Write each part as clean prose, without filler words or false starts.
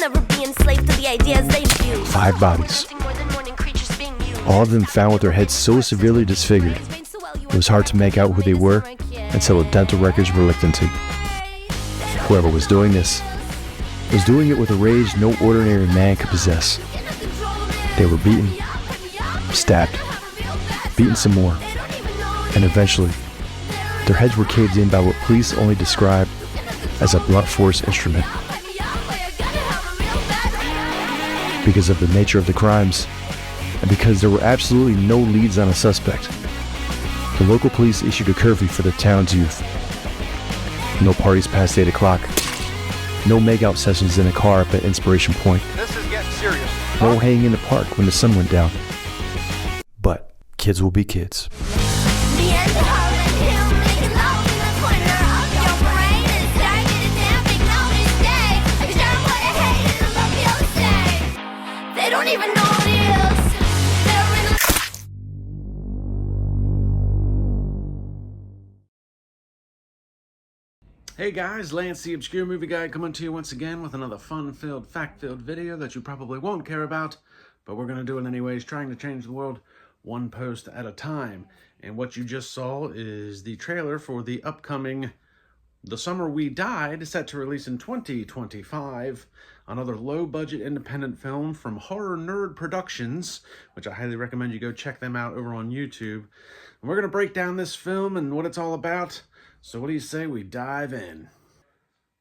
never be enslaved to the ideas they view. 5 bodies. All of them found with their heads so severely disfigured, it was hard to make out who they were until the dental records were looked into. Whoever was doing this was doing it with a rage no ordinary man could possess. They were beaten, stabbed, beaten some more, and eventually, their heads were caved in by what police only describe as a blunt force instrument. Because of the nature of the crimes, and because there were absolutely no leads on a suspect, the local police issued a curfew for the town's youth. No parties past 8 o'clock. No make-out sessions in a car up at Inspiration Point. This is getting serious. No hanging in the park when the sun went down. But kids will be kids. They don't even know what it is. Hey guys, Lance the Obscure Movie Guy coming to you once again with another fun-filled, fact-filled video that you probably won't care about, but we're going to do it anyways, trying to change the world one post at a time. And what you just saw is the trailer for the upcoming The Summer We Died, set to release in 2025, another low-budget independent film from Horror Nerd Productions, which I highly recommend you go check them out over on YouTube. And we're going to break down this film and what it's all about. So what do you say we dive in?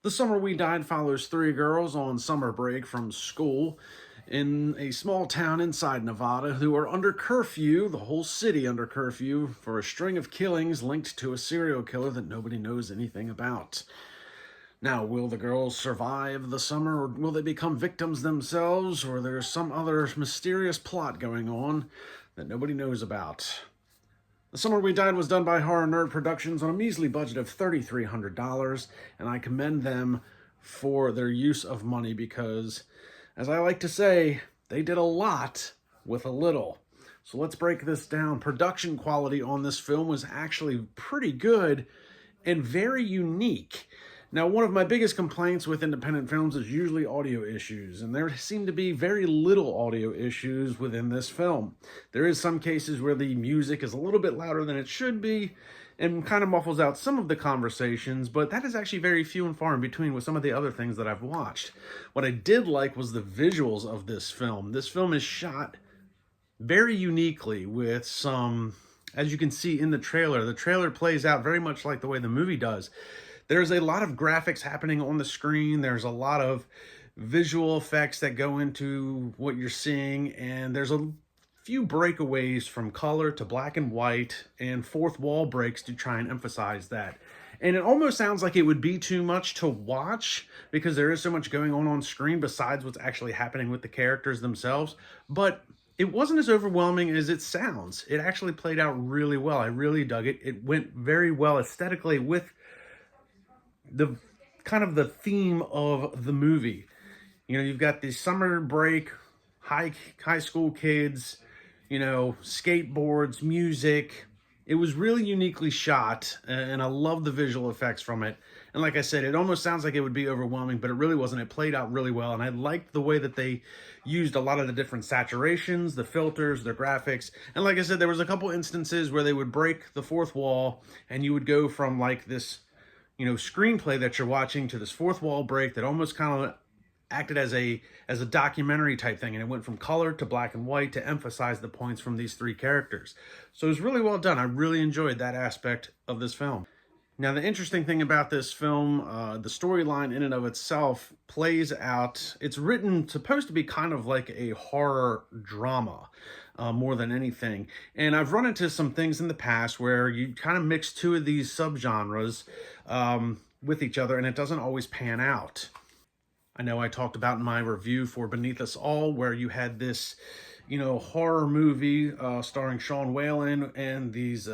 The Summer We Died follows 3 girls on summer break from school in a small town inside Nevada who are under curfew, the whole city under curfew, for a string of killings linked to a serial killer that nobody knows anything about. Now, will the girls survive the summer, or will they become victims themselves, or there's some other mysterious plot going on that nobody knows about? The Summer We Died was done by Horror Nerd Productions on a measly budget of $3,300, and I commend them for their use of money because, as I like to say, they did a lot with a little. So let's break this down. Production quality on this film was actually pretty good and very unique. Now, one of my biggest complaints with independent films is usually audio issues, and there seem to be very little audio issues within this film. There is some cases where the music is a little bit louder than it should be and kind of muffles out some of the conversations, but that is actually very few and far in between with some of the other things that I've watched. What I did like was the visuals of this film. This film is shot very uniquely with some, as you can see in the trailer plays out very much like the way the movie does. There's a lot of graphics happening on the screen. There's a lot of visual effects that go into what you're seeing. And there's a few breakaways from color to black and white and fourth wall breaks to try and emphasize that. And it almost sounds like it would be too much to watch because there is so much going on screen besides what's actually happening with the characters themselves. But it wasn't as overwhelming as it sounds. It actually played out really well. I really dug it. It went very well aesthetically with the kind of the theme of the movie. You know, you've got the summer break, high school kids, you know, skateboards, music. It was really uniquely shot, and I love the visual effects from it. And like I said, it almost sounds like it would be overwhelming, but it really wasn't. It played out really well, and I liked the way that they used a lot of the different saturations, the filters, the graphics. And like I said, there was a couple instances where they would break the fourth wall, and you would go from like this, you know, screenplay that you're watching to this fourth wall break that almost kind of acted as a documentary type thing, and it went from color to black and white to emphasize the points from these 3 characters. So it was really well done. I really enjoyed that aspect of this film. Now, the interesting thing about this film, the storyline in and of itself plays out. It's supposed to be kind of like a horror drama. More than anything. And I've run into some things in the past where you kind of mix 2 of these subgenres with each other, and it doesn't always pan out. I know I talked about in my review for Beneath Us All, where you had this, you know, horror movie starring Sean Whalen and these,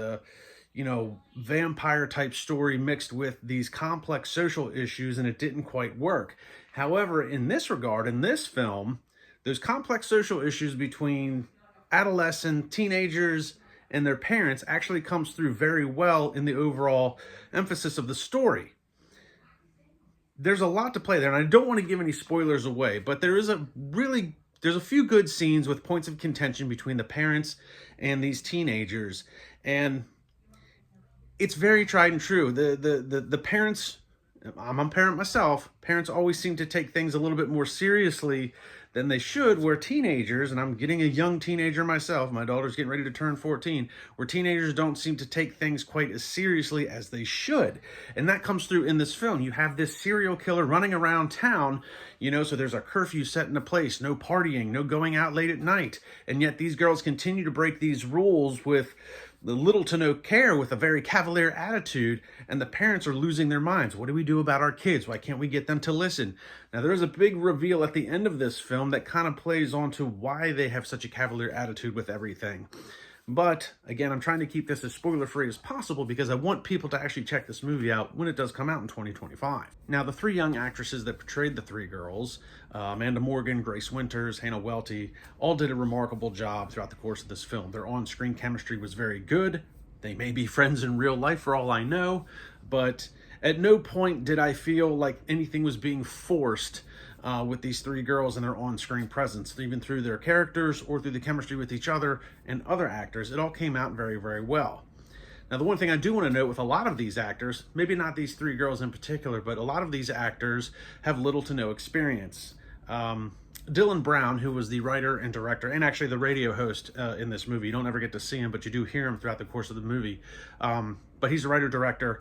you know, vampire type story mixed with these complex social issues, and it didn't quite work. However, in this regard, in this film, those complex social issues between adolescent teenagers and their parents actually comes through very well in the overall emphasis of the story. there's a lot to play there, and I don't want to give any spoilers away, but there's a few good scenes with points of contention between the parents and these teenagers, and it's very tried and true. The parents, I'm a parent myself, parents always seem to take things a little bit more seriously than they should, where teenagers, and I'm getting a young teenager myself, my daughter's getting ready to turn 14, where teenagers don't seem to take things quite as seriously as they should. And that comes through in this film. You have this serial killer running around town, so there's a curfew set into place, no partying, no going out late at night. And yet these girls continue to break these rules with the little to no care, with a very cavalier attitude, and the parents are losing their minds. What do we do about our kids? Why can't we get them to listen? Now, there is a big reveal at the end of this film that kind of plays onto why they have such a cavalier attitude with everything. But, again, I'm trying to keep this as spoiler-free as possible because I want people to actually check this movie out when it does come out in 2025. Now, the three young actresses that portrayed the three girls, Amanda Morgan, Grace Winters, Hannah Welty, all did a remarkable job throughout the course of this film. Their on-screen chemistry was very good. They may be friends in real life for all I know, but at no point did I feel like anything was being forced with these three girls and their on-screen presence, even through their characters or through the chemistry with each other and other actors. It all came out very, very well. Now, the one thing I do want to note with a lot of these actors, maybe not these three girls in particular, but a lot of these actors have little to no experience. Dylan Brown, who was the writer and director, and actually the radio host in this movie, you don't ever get to see him, but you do hear him throughout the course of the movie. But he's a writer-director.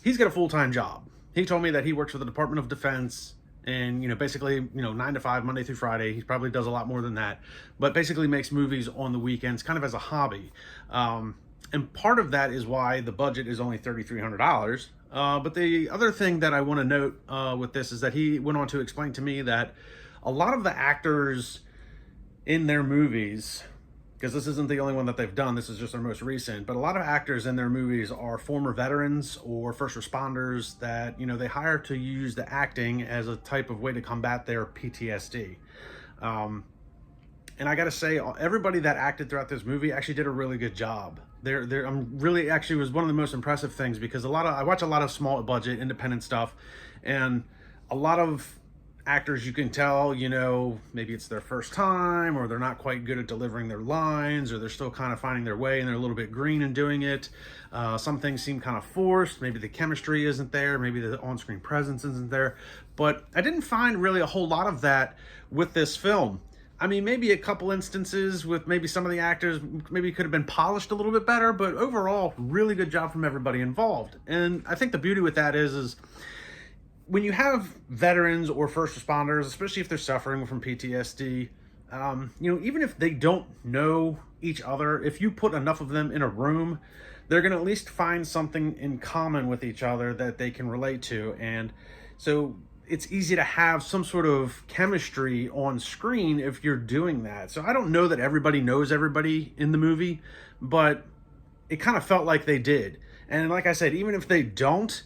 He's got a full-time job. He told me that he works for the Department of Defense, and, basically, 9 to 5, Monday through Friday. He probably does a lot more than that, but basically makes movies on the weekends, kind of as a hobby. And part of that is why the budget is only $3,300. But the other thing that I want to note with this is that he went on to explain to me that a lot of the actors in their movies, because this isn't the only one that they've done, this is just their most recent, but a lot of actors in their movies are former veterans or first responders that, they hire to use the acting as a type of way to combat their PTSD. And I gotta say, everybody that acted throughout this movie actually did a really good job. I'm really, actually, was one of the most impressive things, because I watch a lot of small budget independent stuff, and a lot of actors, you can tell, maybe it's their first time, or they're not quite good at delivering their lines, or they're still kind of finding their way and they're a little bit green in doing it. Some things seem kind of forced. Maybe the chemistry isn't there. Maybe the on-screen presence isn't there. But I didn't find really a whole lot of that with this film. I mean, maybe a couple instances with maybe some of the actors maybe could have been polished a little bit better, but overall, really good job from everybody involved. And I think the beauty with that is when you have veterans or first responders, especially if they're suffering from PTSD, even if they don't know each other, if you put enough of them in a room, they're going to at least find something in common with each other that they can relate to. And so it's easy to have some sort of chemistry on screen if you're doing that. So I don't know that everybody knows everybody in the movie, but it kind of felt like they did. And like I said, even if they don't,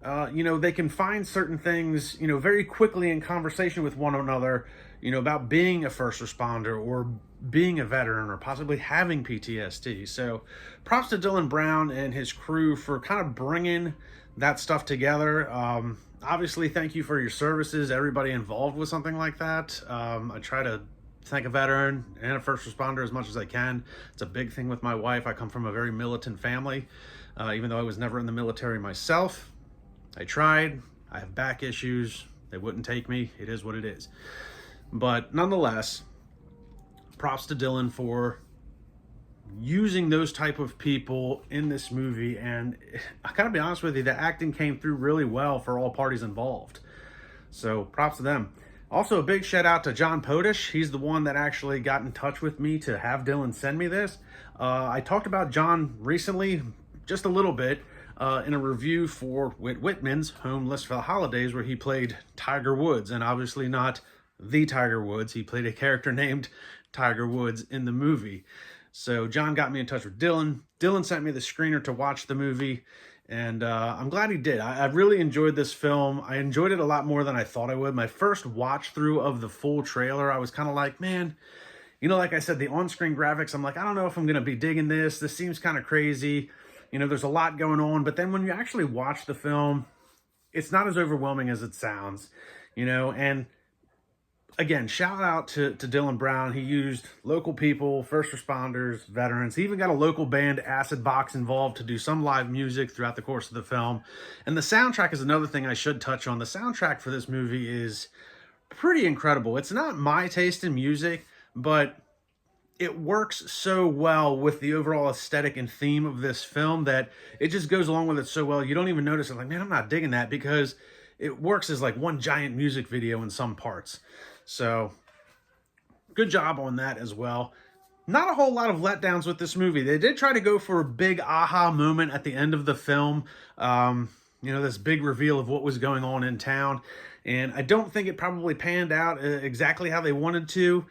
they can find certain things, very quickly in conversation with one another, about being a first responder or being a veteran or possibly having PTSD. So props to Dylan Brown and his crew for kind of bringing that stuff together. Obviously, thank you for your services, everybody involved with something like that. I try to thank a veteran and a first responder as much as I can. It's a big thing with my wife. I come from a very militant family, even though I was never in the military myself. I tried. I have back issues. They wouldn't take me. It is what it is. But nonetheless, props to Dylan for using those type of people in this movie. And I gotta be honest with you, the acting came through really well for all parties involved. So props to them. Also, a big shout out to John Podish. He's the one that actually got in touch with me to have Dylan send me this. I talked about John recently, just a little bit, in a review for Whit Whitman's Home List for the Holidays, where he played Tiger Woods, and obviously not the Tiger Woods. He played a character named Tiger Woods in the movie. So John got me in touch with Dylan. Dylan sent me the screener to watch the movie, and I'm glad he did. I really enjoyed this film. I enjoyed it a lot more than I thought I would. My first watch through of the full trailer, I was kind of like, man, like I said, the on-screen graphics, I'm like, I don't know if I'm going to be digging this. This seems kind of crazy. There's a lot going on. But then when you actually watch the film, it's not as overwhelming as it sounds, and again, shout out to Dylan Brown. He used local people, first responders, veterans. He even got a local band, Acid Box, involved to do some live music throughout the course of the film. And the soundtrack is another thing I should touch on. The soundtrack for this movie is pretty incredible. It's not my taste in music, but it works so well with the overall aesthetic and theme of this film that it just goes along with it so well. You don't even notice it. Like, man, I'm not digging that, because it works as like one giant music video in some parts. So good job on that as well. Not a whole lot of letdowns with this movie. They did try to go for a big aha moment at the end of the film. This big reveal of what was going on in town. And I don't think it probably panned out exactly how they wanted to.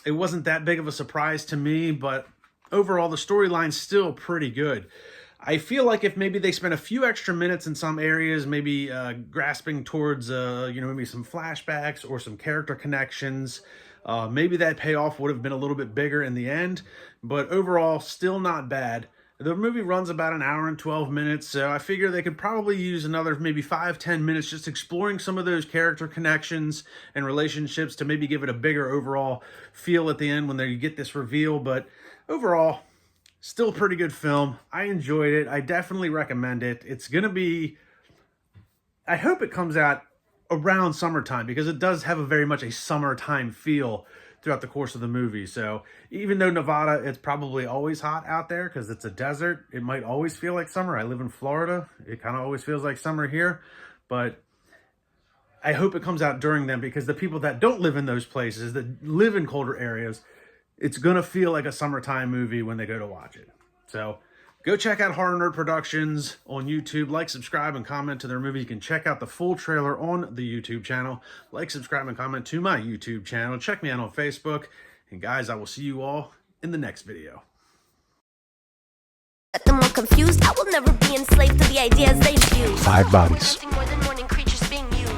It wasn't that big of a surprise to me, but overall the storyline's still pretty good. I feel like if maybe they spent a few extra minutes in some areas, maybe grasping towards, maybe some flashbacks or some character connections, maybe that payoff would have been a little bit bigger in the end. But overall, still not bad. The movie runs about an hour and 12 minutes, so I figure they could probably use another maybe 5-10 minutes just exploring some of those character connections and relationships to maybe give it a bigger overall feel at the end when they get this reveal. But overall, still a pretty good film. I enjoyed it. I definitely recommend it. It's going to be... I hope it comes out around summertime, because it does have a very much a summertime feel throughout the course of the movie. So even though Nevada, it's probably always hot out there because it's a desert, it might always feel like summer. I live in Florida. It kind of always feels like summer here. But I hope it comes out during them, because the people that don't live in those places, that live in colder areas, it's going to feel like a summertime movie when they go to watch it. So go check out Horror Nerd Productions on YouTube. Like, subscribe, and comment to their movie. You can check out the full trailer on the YouTube channel. Like, subscribe, and comment to my YouTube channel. Check me out on Facebook. And guys, I will see you all in the next video. Let them all confused. I will never be enslaved to the ideas they infuse. 5 bodies.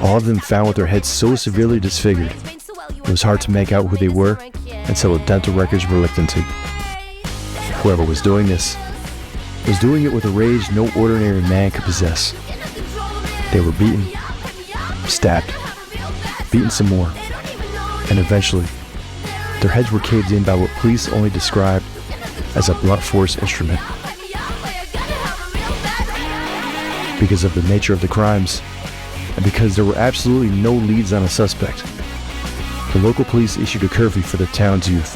All of them found with their heads so severely disfigured, it was hard to make out who they were until the dental records were looked into. Whoever was doing this was doing it with a rage no ordinary man could possess. They were beaten, stabbed, beaten some more, and eventually, their heads were caved in by what police only described as a blunt force instrument. Because of the nature of the crimes, and because there were absolutely no leads on a suspect, the local police issued a curfew for the town's youth.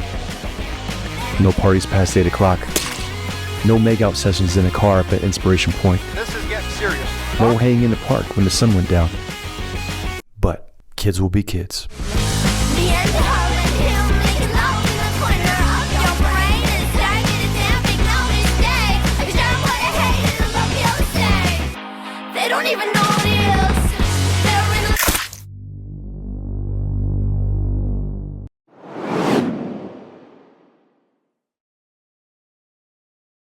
No parties past 8 o'clock. No make-out sessions in a car up at Inspiration Point. This is getting serious. No hanging in the park when the sun went down. But kids will be kids. The end, how and him, make love.